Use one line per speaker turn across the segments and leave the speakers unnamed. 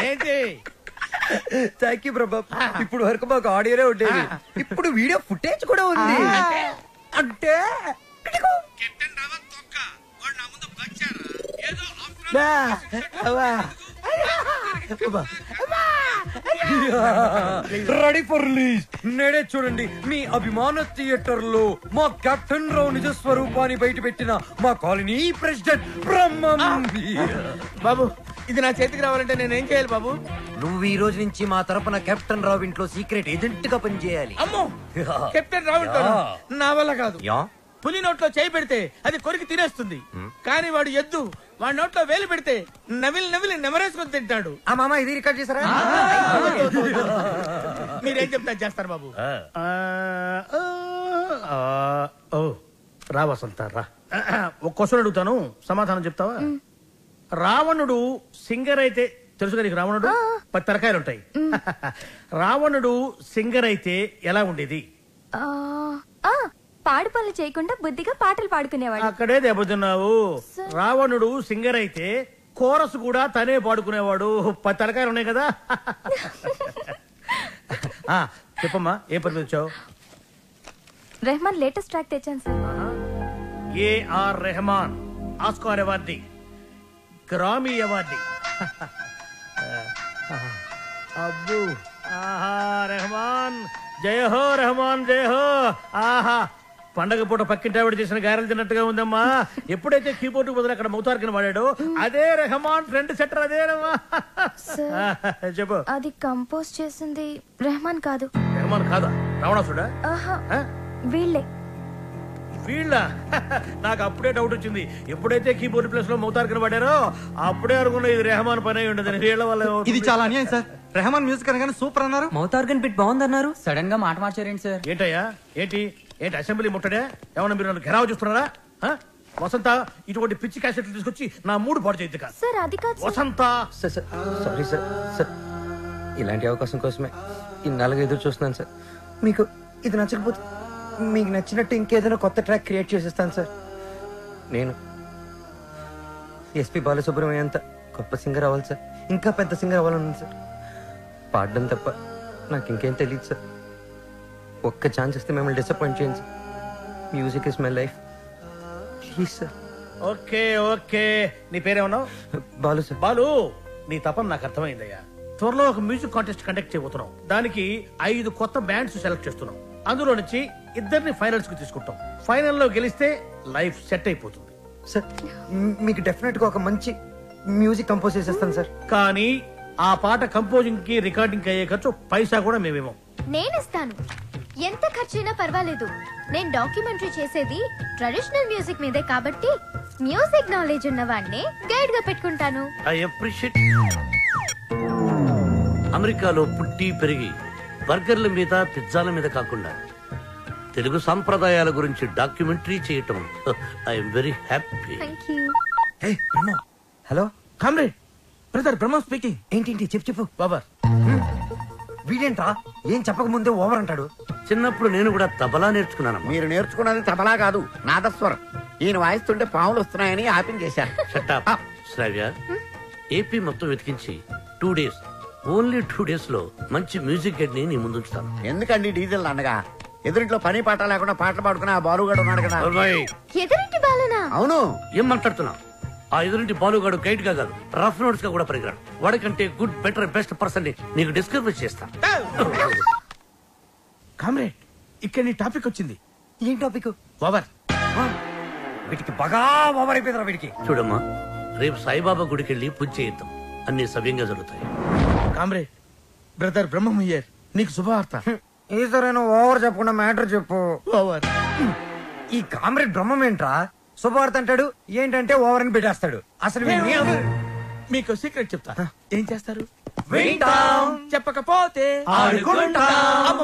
ఏంటి
thank you ప్రభా. ఇప్పుడు వరకు మాకు ఆడియోనే ఉండేది, ఇప్పుడు వీడియో ఫుటేజ్ కూడా ఉంది.
అంటే
రెడీ ఫర్ రిలీజ్. నేడే చూడండి మీ అభిమాన థియేటర్ లో మా కెప్టెన్ రావు నిజ స్వరూపాన్ని బయట పెట్టిన మా కాలనీ ప్రెసిడెంట్ బ్రహ్మం.
బాబు ఇది నా చేతికి రావాలంటే నేనేం చేయాలి బాబు?
నువ్వు ఈ రోజు నుంచి మా తరపున కెప్టెన్ రావు ఇంట్లో సీక్రెట్ ఏజెంట్ గా పనిచేయాలి.
అమ్మో, కెప్టెన్ రావు ఇంట్లో నా వల్ల కాదు. పులి నోట్లో చేయి పెడితే అది కొరికి తినేస్తుంది, కానీ వాడు ఎద్దు. వాడి నోట్లో వేలు పెడితే నవిలి నెమరేసుకొని తింటాడు.
ఆ మామ ఇది రికార్డ్ చేశారా?
మీరేం చెప్తా చేస్తారు బాబు. రా వసంత రా. ఒక క్వశ్చన్ అడుగుతాను, సమాధానం చెప్తావా? రావణుడు సింగర్ అయితే తెలుసు కదా నీకు? రావణుడు 10 తలకాయలు ఉంటాయి. రావణుడు సింగర్ అయితే ఎలా ఉండేది?
పాడు పనులు చేయకుండా బుద్ధిగా పాటలు పాడుకునేవాడు.
అక్కడే దెబ్బతిన్నావు. రావణుడు సింగర్ అయితే కోరస్ కూడా తనే పాడుకునేవాడు. 10 తలకాయలు ఉన్నాయి కదా. చెప్పమ్మా, ఏ పని వచ్చావు?
రెహమాన్ లేటెస్ట్ ట్రాక్ తెచ్చాను sir.
AR Rahman Oscar awardee, Grammy awardee. అబ్బు, ఆహా రెహమాన్ జయ హో, రెహమాన్ జయ హో. ఆహా, పండగ పూట పక్కింటి ఆవిడ చేసిన గారెలు తిన్నట్టుగా ఉందమ్మా. ఎప్పుడైతే కీబోర్డ్ బదులు అక్కడ మౌతార్కిని వాడాడో అదే రెహమాన్ ఫ్రెండ్ సెటర్. అదే చెప్పు.
అది కంపోజ్ చేసింది రెహమాన్ కాదు.
రెహమాన్ కాదా? రావణాసుడా?
వీళ్ళే.
వీళ్ళ? నాకు అప్పుడే డౌట్ వచ్చింది. ఎప్పుడైతే కీబోర్డ్ ప్లేస్ లో మౌతార్కిని వాడారో అప్పుడే అనుకున్నా ఇది రెహమాన్ పని అయి ఉండదు. వీళ్ళ వల్ల.
ఇది చాలా అన్యాయం సార్. రెహమాన్ మ్యూజిక్ అనగానే సూపర్ అన్నారు, మౌతార్గన్ బిట్ బాగుందన్నారు, సడన్ గా మాట మార్చారేంటి సార్?
ఏంటయ్యా ఏంటి అసెంబ్లీ ముట్టడే? ఏమన్నా మీరు నన్ను ఘెరావు చూస్తున్నారా? వసంత, ఇటువంటి పిచ్చి క్యాసెట్లు తీసుకొచ్చి నా మూడు పాడు చేయద్దు కాదు.
సార్ అది కాదు
వసంత.
Sorry sir. సార్ ఇలాంటి అవకాశం కోసమే ఇన్నాళ్ళుగా ఎదురు చూస్తున్నాను సార్. మీకు ఇది నచ్చకపోతే మీకు నచ్చినట్టు ఇంకేదైనా కొత్త ట్రాక్ క్రియేట్ చేసేస్తాను సార్. నేను ఎస్పి బాలసుబ్రహ్మణ్యం అంత గొప్ప సింగర్ అవ్వాలి సార్, ఇంకా పెద్ద సింగర్ అవ్వాలన్నాను సార్. పాడడం తప్ప నాకు ఇంకేం తెలియదు సార్. ఒక్క ఛాన్స్ ఇస్తే మిమ్మల్ని డిసప్పాయింట్ చేయండి sir. Music is my life, please sir.
Okay okay, నీ పేరేమన్నావు?
బాలు సార్.
బాలు, నీ తపన నాకు అర్థమైందయ్యా. త్వరలో ఒక మ్యూజిక్ కాంటెస్ట్ కండక్ట్ చేయబోతున్నాం. దానికి 5 కొత్త బ్యాండ్స్ సెలెక్ట్ చేస్తున్నాం. అందులో నుంచి 2 ఫైనల్స్ కు తీసుకుంటాం. ఫైనల్లో గెలిస్తే లైఫ్ సెట్ అయిపోతుంది
సార్. మీకు డెఫినెట్ గా ఒక మంచి మ్యూజిక్ కంపోజ్ చేసేస్తాను సార్.
కానీ ఆ పాట కంపోజింగ్ కి రికార్డింగ్ కి అయ్యే ఖర్చు పైసా కూడా మేమేమో.
నేనిస్తాను, ఎంత ఖర్చైనా పర్వాలేదు. నేను డాక్యుమెంటరీ చేసేది ట్రెడిషనల్ మ్యూజిక్ మీదే కాబట్టి మ్యూజిక్ నాలెడ్జ్ ఉన్న వాడిని గైడ్ గా పెట్టుకుంటాను.
I appreciate. అమెరికాలో పుట్టి పెరిగి బర్గర్ల మీద పిజ్జాల మీద కాకుండా తెలుగు సంప్రదాయాల గురించి డాక్యుమెంటరీ చేయటం I'm very happy.
Hello
comrade, brother Brahma speaking.
ఏంటి చెప్పు
బాబా.
వీడేంట్రా ఏం చెప్పక ముందే ఓవర్ అంటాడు.
చిన్నప్పుడు నేను కూడా తబలా నేర్చుకున్నాను.
మీరు నేర్చుకున్నది తబలా కాదు, నాదస్వరం. ఈయన వాయిస్తుంటే పాములు వస్తున్నాయని ఆపించేశారు.
శ్రావ్య, ఏపీ మొత్తం వెతికించి 2 days, ఓన్లీ 2 days లో మంచి మ్యూజిక్ గైడ్ ని నీ ముందుంచుతాను.
ఎందుకండి డీజిల్ అనగా ఎదురింట్లో పని పాట లేకుండా పాటలు పాడుకుని ఆ బాలుగాడు ఉన్నాడు కదా.
ఎదురింటి బాలనా?
అవును.
ఏం మాట్లాడుతున్నా? ఆ ఎదురింటి బాలుగాడు గైడ్ గా కాదు, రఫ్ నోట్స్ గా కూడా పరిగరాడు. వాడికంటే గుడ్, బెటర్, బెస్ట్ పర్సన్ ని నీకు డిస్కవర్ చేస్తా.
కామ్రేడ్, ఇక్కడ నీ టాపిక్ వచ్చింది.
ఏం టాపిక్?
ఓవర్.
వీటికి బాగా ఓవర్ అయిపోయిందిరా వీడికి.
చూడమ్మా, రేపు సాయిబాబా గుడికి వెళ్ళి పూజ చేయిద్దాం, అన్ని సవ్యంగా జరుగుతాయి.
కామ్రేడ్, బ్రదర్ బ్రహ్మయ్యర్, నీకు శుభవార్త.
ఈసారైనా ఓవర్ చెప్పకుండా మ్యాటర్ చెప్పు.
ఓవర్.
ఈ కామ్రేడ్ బ్రహ్మం ఏంట్రా శుభవార్త అంటాడు, ఏంటంటే ఓవర్ అని పెట్టేస్తాడు. అసలు
మీకు సీక్రెట్ చెప్తా. ఏం చేస్తారు?
వింటాం.
చెప్పకపోతే
ఆడుకుంటాం.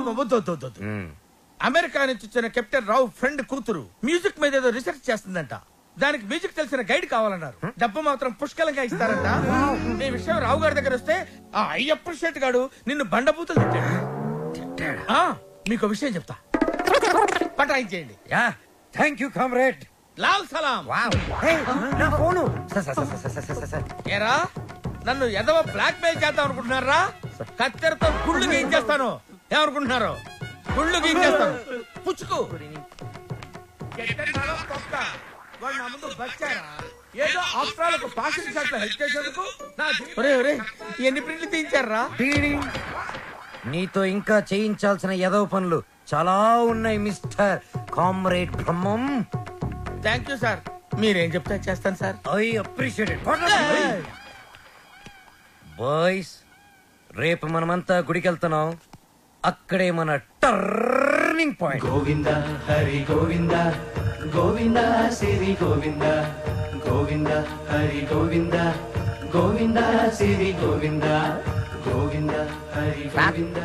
అమెరికా నుంచి వచ్చిన కెప్టెన్ రావు ఫ్రెండ్ కూతురు మ్యూజిక్ మీద ఏదో రీసెర్చ్ చేస్తుందంట. దానికి మ్యూజిక్ తెలిసిన గైడ్ కావాలన్నారు. డబ్బు మాత్రం పుష్కలంగా ఇస్తారంట. ఈ విషయం రావు గారి దగ్గర వస్తే ఆ అప్రిషియేట్ గాడు నిన్ను బండబూతులు తిట్టాడు. మీకు విషయం చెప్తా.
పటాయించేయండి.
Yeah thank you comrade.
లాల్ సలాం.
వావ్ నా ఫోను సార్
ఏరా నన్ను ఎదవ బ్లాక్ మెయిల్ చేద్దాం అనుకుంటున్నారా? కత్తెరతో గుళ్ళు గీయించేస్తాను. ఏమనుకుంటున్నారు? గుళ్ళు గీయించేస్తాను. పుచ్చుకు ఎట్టెన్నారో తొక్క. వాడు నా ముందు బచ్చారా? ఏదో ఆస్ట్రాలకు పాసింగ్ షాట్ లో హెల్ప్ చేసేందుకు నా ఎన్ని ప్రింట్లు తీయించారా?
నీతో ఇంకా చేయించాల్సిన ఎదవ పనులు చాలా ఉన్నాయి mister comrade Brahmam.
Thank you sir. మీరేం చెప్తే చేస్తాను sir.
I appreciate it. Boys రేపు మనమంతా గుడికి వెళ్తున్నాం. అక్కడే మన టర్నింగ్ పాయింట్.
గోవింద హరి గోవింద గోవింద సిరి గోవింద గోవింద హరి గోవింద గోవింద సిరి గోవింద గోవింద హరి గోవింద.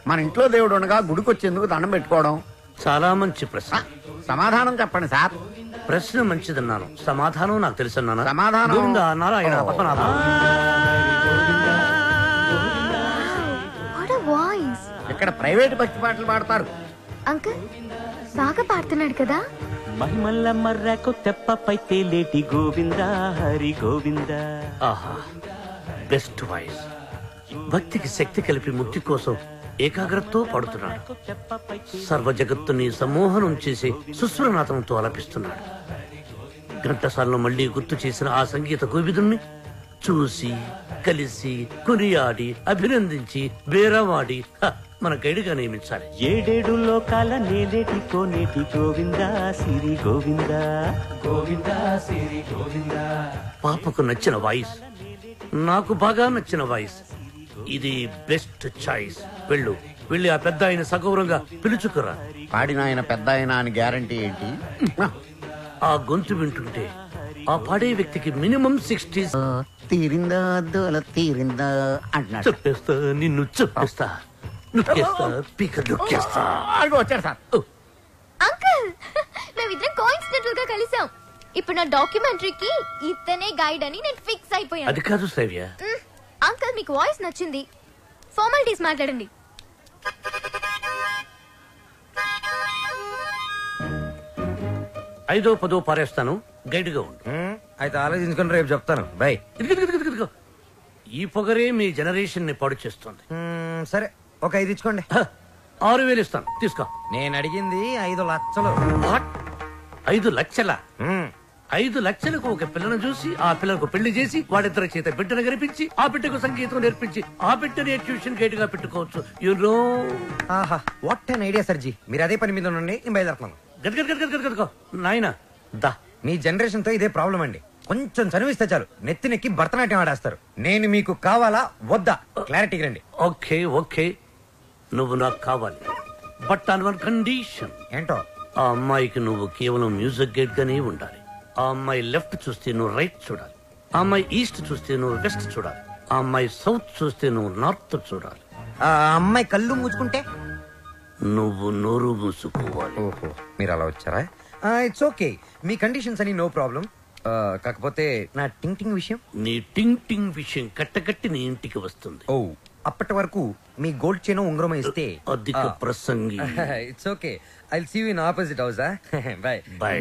మన ఇంట్లో దేవుడు ఉండగా గుడికి వచ్చేందుకు దండం పెట్టుకోవడం
చాలా మంచి ప్రశ్న.
సమాధానం చెప్పండి సార్.
ప్రశ్న మంచిదన్నాను, సమాధానం నాకు తెలుసన్నాను.
సమాధానం
Govinda Narayana Padmanabha.
What a voice.
ఇక్కడ ప్రైవేట్ భక్తి పాటలు పాడతారు.
అంకుల్ బాగా పాడుతున్నాడు కదా.
మహిమల్ల మర్రకు తెప్పపై తేలేటి గోవింద హరి గోవింద.
ఆహా బెస్ట్ వాయిస్. భక్తికి శక్తి కలిపి ముక్తి కోసం ఏకాగ్రతతో పాడుతున్నాడు. సర్వ జగత్తుని సమ్మోహనం చేసి సుస్వరనాథంతో ఆలపిస్తున్నాడు. ఘంటసాలను మళ్లీ గుర్తు చేసిన ఆ సంగీత కోవిదుణ్ణి చూసి కలిసి కొనియాడి అభినందించి బేరవాడి మన గైడ్గా నియమించాలి.
ఏడేడు లోకాల నేలేటి కోనేటి గోవింద సిరి గోవింద
గోవింద సిరి గోవింద.
పాపకు నచ్చిన వాయిస్, నాకు బాగా నచ్చిన వాయిస్. ఇది బెస్ట్ చాయిస్. వెళ్ళి ఆ పెద్ద ఆయన సగౌరవంగా పిలుచుకురా.
పాడిన ఆయన పెద్ద ఆయన అని గ్యారంటీ ఏంటి?
ఆ గొంతు వింటుంటే ఆ పాడే వ్యక్తికి మినిమం 60.
తీరిందా దోల తీరిందా అంటున్నాడు.
చెప్పేస్తా, నిన్ను చెప్పేస్తా, నొక్కేస్తా, పీక నొక్కేస్తా.
వచ్చారు సార్.
అంకుల్ మేమిద్దరం కోఇన్సిడెంటల్ గా కలిసాం. ఇప్పుడు నా డాక్యుమెంటరీకి ఇతనే గైడ్ అని నేను ఫిక్స్ అయిపోయాను.
అది కాదు శ్రవ్య.
అంకుల్ మీకు వాయిస్ నచ్చింది, ఫార్మాలిటీస్ మాట్లాడండి.
ఐదో పదో పారేస్తాను, గైడ్ గా ఉండు.
అయితే ఆలోచించుకుని రేపు చెప్తాను. బై.
ఇదిగో. ఈ పొగరే మీ జనరేషన్ ని పాడు చేస్తుంది.
సరే ఒక 5 ఇచ్చుకోండి.
6,000 ఇస్తాను, తీసుకో.
నేను అడిగింది 5 లక్షలు.
5 లక్షల? 5 లక్షలకు ఒక పిల్లను చూసి ఆ పిల్లకు పెళ్లి చేసి వాడిద్దరి చేత బిడ్డను కనిపించి ఆ బిడ్డకు సంగీతం నేర్పించి ఆ బిడ్డని ట్యూషన్ గైడ్ గా పెట్టుకోవచ్చు. యూనో.
ఆహా వాట్ అన్ ఐడియా సర్జీ. మీరు అదే పని మీద ఉండండి, నేను బయలుదేరుతున్నాను.
గదగదగదగదగో నాయనా దా.
మీ జనరేషన్ తో ఇదే ప్రాబ్లం అండి. కొంచెం చదివిస్తే చాలు నెత్తినెక్కి భరతనాట్యం ఆడేస్తారు. నేను మీకు కావాలా వద్దా క్లారిటీకి రండి.
ఓకే నువ్వు నాకు కావాలి, బట్ ఆన్ వన్ కండిషన్.
ఏంటో?
ఆ అమ్మాయికి నువ్వు కేవలం మ్యూజిక్ గైడ్ గానే ఉండాలి. ఆ అమ్మాయి లెఫ్ట్ చూస్తే నువ్వు రైట్ చూడాలి. ఆ అమ్మాయి ఈస్ట్ చూస్తే నువ్వు వెస్ట్ చూడాలి. ఆ అమ్మాయి సౌత్ చూస్తే నువ్వు నార్త్ చూడాలి.
ఆ అమ్మాయి కళ్ళు మూసుకుంటే
నువ్వు నోరు మూసుకోవాలి.
ఓహో మీరు అలా వచ్చారా? It's okay. మీ కండిషన్స్ అని నో ప్రాబ్లం. కాకపోతే నా టింగ్ విషయం.
నీ టింగ్ విషయం కట్టకట్టి నీ ఇంటికి వస్తుంది.
ఓ అప్పటి వరకు మీ గోల్డ్ చైన్ ఉంగరం ఇస్తే
అధిక ప్రసంగి.
It's okay. I will see you in opposite house. Bye
bye.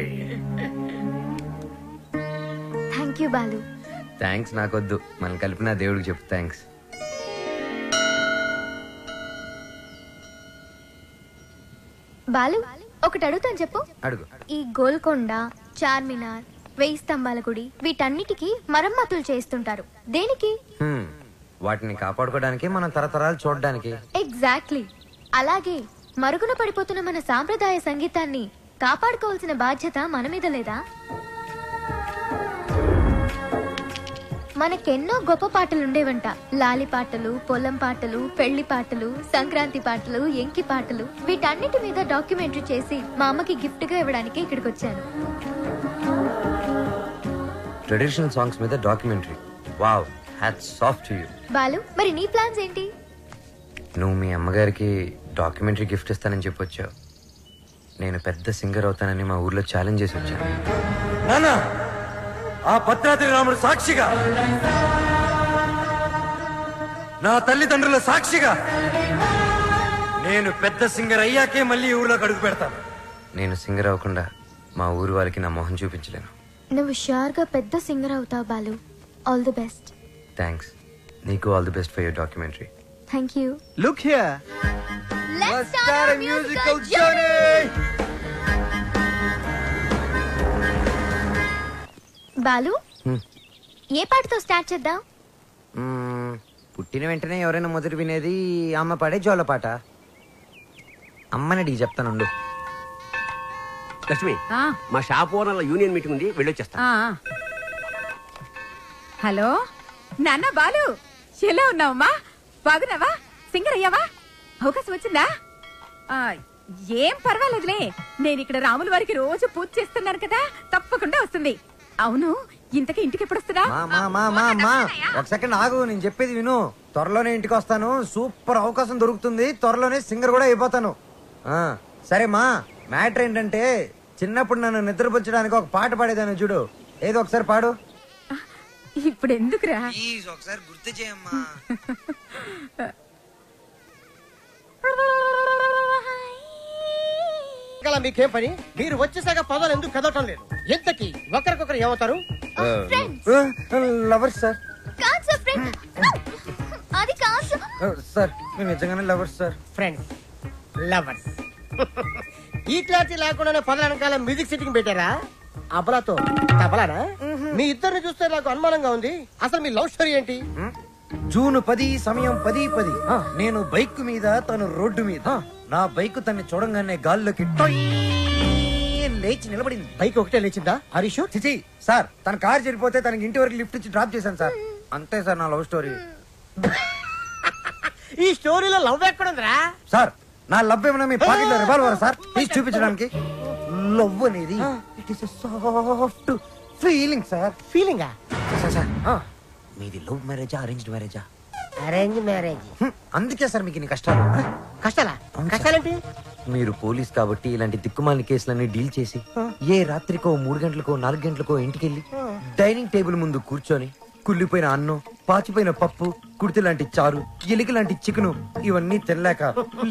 Thank you Balu.
Thanks నాకొద్దు, మనం కలిపిన దేవుడికి చెప్పు థ్యాంక్స్.
బాలు ఒకటి అడుగుతాను చెప్పు.
అడుగు.
ఈ గోల్కొండ, చార్మినార్, 1000 స్తంభాల గుడి వీటన్నిటికీ మరమ్మతులు చేస్తుంటారు. దేనికి?
వాటిని కాపాడుకోవడానికి, మనం తరతరాలు చూడడానికి.
ఎగ్జాక్ట్లీ. అలాగే మరుగున పడిపోతున్న మన సాంప్రదాయ సంగీతాన్ని కాపాడుకోవాల్సిన బాధ్యత మన మీద లేదా? మనకెన్నో గొప్ప పాటలుండేవంట. లాలి పాటలు, పొలం పాటలు, పెళ్లి పాటలు, సంక్రాంతి పాటలు, ఎంకి పాటలు. వీటన్నిటి మీద డాక్యుమెంటరీ చేసి మా అమ్మకి గిఫ్ట్ గా ఇవ్వడానికి ఇక్కడికి వచ్చాను.
ట్రెడిషనల్ సాంగ్స్ మీద documentary. Wow, hats off to you.
Balu మరి నీ ప్లాన్స్ ఏంటి?
నువ్వు మీ అమ్మగారికి డాక్యుమెంటరీ గిఫ్ట్ ఇస్తానని చెప్పొచ్చావు. నేను పెద్ద సింగర్ అవుతానని మా ఊర్లో ఛాలెంజ్ చేసి వచ్చాను. నానా, ఆ భద్రాద్రి రాముడు సాక్షిగా, నా తల్లిదండ్రుల సాక్షిగా, నేను పెద్ద సింగర్ అయ్యాకే మళ్ళీ ఊర్లోకి అడుగు పెడతాను. నేను సింగర్ అవ్వకుండా మా ఊరు వాళ్ళకి నా మొహం చూపించలేను.
నువ్వు షూర్ గా పెద్ద సింగర్ అవుతావు Balu. All the best.
Thanks. నీకు all the best for your documentary.
Thank you.
Look here.
Let's start a musical journey. Balu, ఏ పాటతో స్టార్ట్ చేద్దాం?
పుట్టిన వెంటనే ఎవరైనా మొదటి వినేది అమ్మ పాడే జోల పాట. అమ్మనడి చెప్తానుండు.
లక్ష్మి, మా షాప్ ఓనర్ల యూనియన్ మీటింగ్ ఉంది, వెళ్ళొచ్చేస్తా.
హలో నాన్న బాలు, ఎలా ఉన్నావమ్మా? బాగున్నావా? సింగర్ అయ్యావా? అవకాశం వచ్చిందా? ఏం పర్వాలేదులే, నేను ఇక్కడ రాముల వారికి రోజు పూజ చేస్తున్నాను కదా, తప్పకుండా వస్తుంది. అవును, ఇంతకీ ఇంటికి ఎప్పుడు వస్తుందా?
ఒక సెకండ్ ఆగు, నేను చెప్పేది విను. త్వరలోనే ఇంటికి వస్తాను. సూపర్ అవకాశం దొరుకుతుంది. త్వరలోనే సింగర్ కూడా అయిపోతాను. సరే మా, మ్యాటర్ ఏంటంటే చిన్నప్పుడు నన్ను నిద్రపుచ్చడానికి ఒక పాట పాడేదాన్ని చూడు. ఏదో ఒకసారి పాడు.
ఇప్పుడు ఎందుకురా?
ఒకసారి గుర్తు చేయమ్మా.
మీకేం పని? మీరు వచ్చేసాక పదాలు ఎందుకు కదవటం లేదు? ఎంతకి ఒకరికొకరు ఏమవుతారు?
Lovers sir.
కాదు సార్, ఫ్రెండ్. అది కాదు
సార్, మేము నిజంగానే లవర్స్ సార్.
Friends, lovers. ఈ క్లారిటీ లేకుండానే పదాల వెనకాల మ్యూజిక్ సెట్టింగ్ పెట్టారా? అబలాతో తబలానా? మీ ఇద్దరిని చూస్తే నాకు అనుమానంగా ఉంది. అసలు మీ లవ్ స్టోరీ ఏంటి?
జూన్ 10 సమయం 10:10. నేను బైక్ మీద, తను రోడ్డు మీద. నా బైక్ తన్ని చూడంగానే గాల్లోకి లేచి నిలబడింది.
బైక్ ఒకటే లేచిందా? హరీష్
చిచి సార్, తన కార్ చెడిపోతే తనకి ఇంటి వరకు లిఫ్ట్ ఇచ్చి డ్రాప్ చేశాను సార్. అంతే సార్ నా లవ్ స్టోరీ.
ఈ స్టోరీలో లవ్ ఎక్కడుందిరా?
సార్, నా లవ్ ఏమన్నా మీ పాకెట్ లో రివాల్వర్ సార్ తీసి చూపించడానికి? లవ్ అనేది it is soft feeling sir.
ఫీలింగా?
సార్, మీది లవ్ మ్యారేజా అరేంజ్డ్ మ్యారేజా?
Arrange marriage.
అందుకే సార్ మీకు ఇన్ని కష్టాలు.
కష్టాలా? కష్టాలేంటి?
మీరు పోలీస్ కాబట్టి ఇలాంటి దిక్కుమాలిన కేసులన్నీ డీల్ చేసి ఏ రాత్రికో 3 గంటలకో 4 గంటలకో ఇంటికెళ్ళి డైనింగ్ టేబుల్ ముందు కూర్చొని కుళ్ళిపోయిన అన్నం, పాచిపోయిన పప్పు, కుడితి లాంటి చారు, ఎలిక లాంటి చికెను ఇవన్నీ తినలేక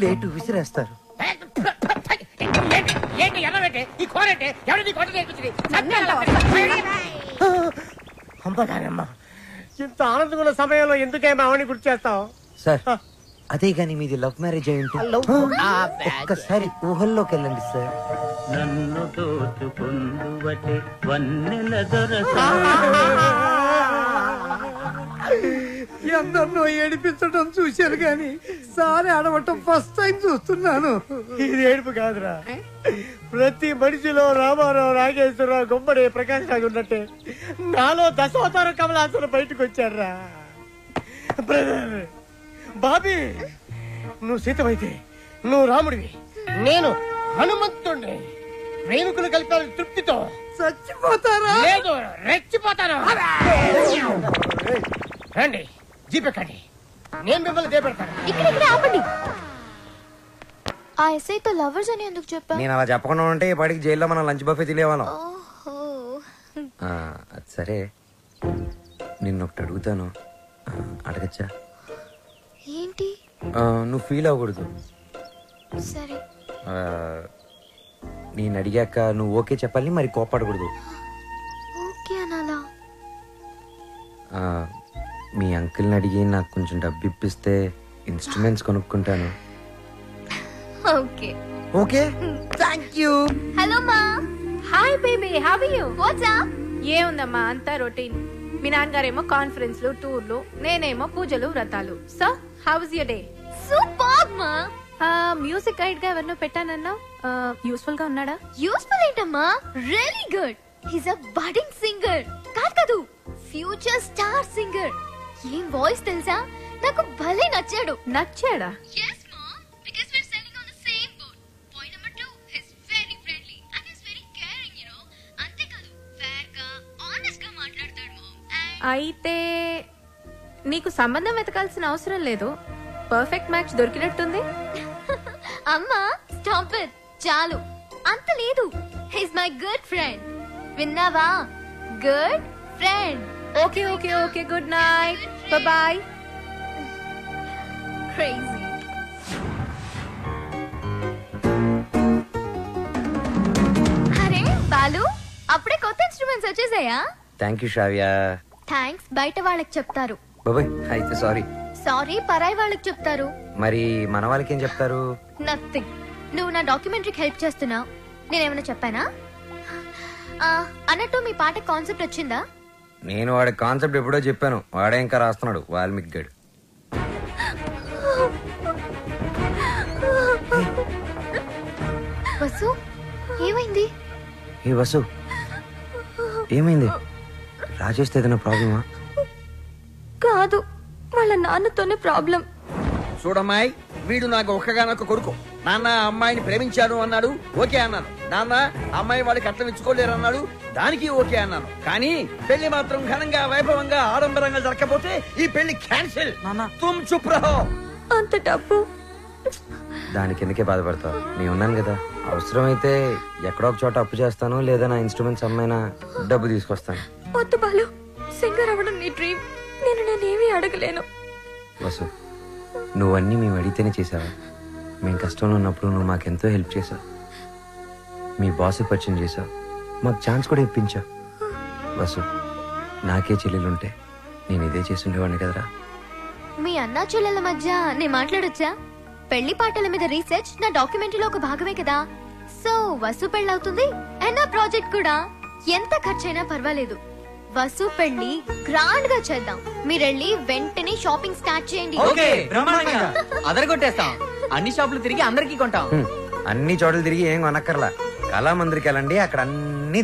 లేటు విసిరేస్తారు.
ఇంత ఆనందమైన సమయంలో ఎందుకేమో అవని గుర్తు చేస్తావు
సార్? అదే గాని మీది లవ్ మ్యారేజ్ అయి ఉంటే ఒక్కసారి ఊహల్లోకి వెళ్ళండి సార్.
నన్ను దోచుకుందువటే వన్నెల దొరసా.
ఎందరినో ఏడిపించడం చూశాను గాని సారి ఆడవటం ఫస్ట్ టైం చూస్తున్నాను. ఇది ఏడుపు కాదురా, ప్రతి మనిషిలో రామారావు, నాగేశ్వరరావు, గుమ్మడి, ప్రకాష్ రాజు ఉన్నట్టే నాలో దశావతార కమలాసన బయటకు వచ్చారా. బ్రదర్ బాబీ, నువ్వు సీతమైతే నువ్వు రాముడివి, నేను హనుమంతుడిని. ప్రేమికులు కలిపారు తృప్తితో చచ్చిపోతారా? లేదు, రెచ్చిపోతాను. రండి, జీపెక్కండి, నేను మిమ్మల్ని దేపెడతాను.
ఇక్కడ ఆపండి. ఆ ఎస్ఐతో లవర్స్ అని ఎందుకు చెప్పా?
నేను అలా చెప్పకుండా ఉంటే ఇప్పటికి జైల్లో మనం లంచ్ బఫే తినేవాళ్ళం. సరే, నిన్నొకటి అడుగుతాను, అడగచ్చా?
ఏంటి?
నువ్వు ఫీల్ అవ్వకూడదు.
సరే.
నేను అడిగాక నువ్వు ఓకే చెప్పాలి, మరి కోప్పడకూడదు.
ఓకే అనాలా?
మీ అంకుల్ని అడిగి నాకు కొంచెం డబ్బు ఇప్పిస్తే ఇన్స్ట్రుమెంట్స్ కొనుక్కుంటాను.
Okay
okay, thank you.
Hello మా.
Hi baby, how are you?
What's up?
ఏముందమ్మా, అంతా రొటీన్. మీ నాన్నగారేమో కాన్ఫరెన్స్లు, టూర్లు, నేనేమో పూజలు, వ్రతాలు. So how was your day?
Super మా.
మ్యూజిక్ గైడ్ గా ఎవరినో పెట్టానన్నా, యూస్ఫుల్ గా ఉన్నాడా?
యూస్ఫుల్ ఏంటమ్మా, really good. He's a budding singer. కాదు, ఫ్యూచర్ స్టార్ సింగర్. ఏం వాయిస్ తెలుసా? నాకు భలే నచ్చాడు.
నచ్చాడా?
yes mom, because we're sailing on the same boat. Point number 2, he's very friendly and he's very caring, you know. అంతే కాదు, fair గా, honest గా మాట్లాడతాడు mom.
అయితే నీకు సంబంధం వెతకాల్సిన అవసరం లేదు, పర్ఫెక్ట్ మ్యాచ్ దొరికినట్టుంది.
అమ్మా స్టాప్ ఇట్, చాలు. అంత లేదు, he's my good friend. విన్నావా? Good friend.
Okay okay okay, good night, bye bye.
Crazy. Balu అప్పుడే కొత్త ఇన్స్ట్రుమెంట్స్ వచ్చేసాయా?
Thank you Shravya.
థ్యాంక్స్ బయట వాళ్ళకి చెప్తారు.
బాబాయ్ అయితే సారీ.
సారీ పరాయి వాళ్ళకి చెప్తారు.
మరి మన వాళ్ళకి ఏం చెప్తారు?
నథింగ్. నువ్వు నా డాక్యుమెంటరీకి హెల్ప్ చేస్తున్నావు, నేనేమైనా చెప్పానా? అన్నట్టు మీ పాట కాన్సెప్ట్ వచ్చిందా?
నేను వాడి కాన్సెప్ట్ ఎప్పుడో చెప్పాను, వాడే ఇంకా రాస్తున్నాడు వాల్మీకి గడు.
వసు ఏమైంది?
ఏ వసు ఏమైంది? రాజేష్ ఏదైనా ప్రాబ్లమా?
కాదు, వాళ్ళ నాన్నతోనే ప్రాబ్లం.
చూడమ్మాయి, వీడు నాకు ఒక్కగానొక్క కొడుకు. నాన్న అమ్మాయిని ప్రేమించాను అన్నాడు, ఓకే అన్నాను. నాన్న అమ్మాయి వాడికి కట్నం ఇచ్చుకోలేరు అన్నాడు, దానికి ఓకే అన్నాను. కానీ పెళ్లి మాత్రం ఘనంగా వైభవంగా ఆడంబరంగా జరగకపోతే ఈ పెళ్లి క్యాన్సిల్. తుమ్ చుప్ రహో.
అంత డబ్బు
దానికి ఎందుకే బాధపడతావు? నేను ఉన్నాను కదా, అవసరమైతే ఎక్కడో ఒక చోట అప్పు చేస్తాను, లేదా నా ఇన్స్ట్రుమెంట్స్ అమ్మైనా డబ్బు తీసుకొస్తాను.
వద్దు బాలు, సింగర్ అవ్వడం నీ డ్రీమ్, నేనేమీ అడగలేను.
వసు, నువ్వన్నీ మేము అడిగితేనే చేసావా? మేము కష్టంలో ఉన్నప్పుడు నువ్వు మాకెంతో హెల్ప్ చేసావు. మీ బాస్ పరిచయం చేసావు, మాకు ఛాన్స్ కూడా ఇప్పించావు. వసు, నాకే చెల్లెలుంటే నేను ఇదే చేస్తుండేవాడిని కదరా.
మీ అన్నా చెల్లెల మధ్య నేను మాట్లాడొచ్చా? పెళ్లి పాటల మీద రీసెర్చ్ నా డాక్యుమెంటరీలో ఒక భాగమే కదా. సో వసు పెళ్ళవుతుంది అండ్ నా ప్రాజెక్ట్ కూడా. ఎంత ఖర్చైనా పర్వాలేదు, వసు పెళ్లి గ్రాండ్ గా చేద్దాం. మీరెళ్ళి వెంటనే షాపింగ్ స్టార్ట్ చేయండి.
అదరగొట్టేస్తాం. అన్ని షాపులు తిరిగి అందరికీ కొంటాం.
అన్ని చోట్ల తిరిగి ఏం కొనక్కర్లా, కళామందిరికి వెళ్ళండి, అక్కడ అన్ని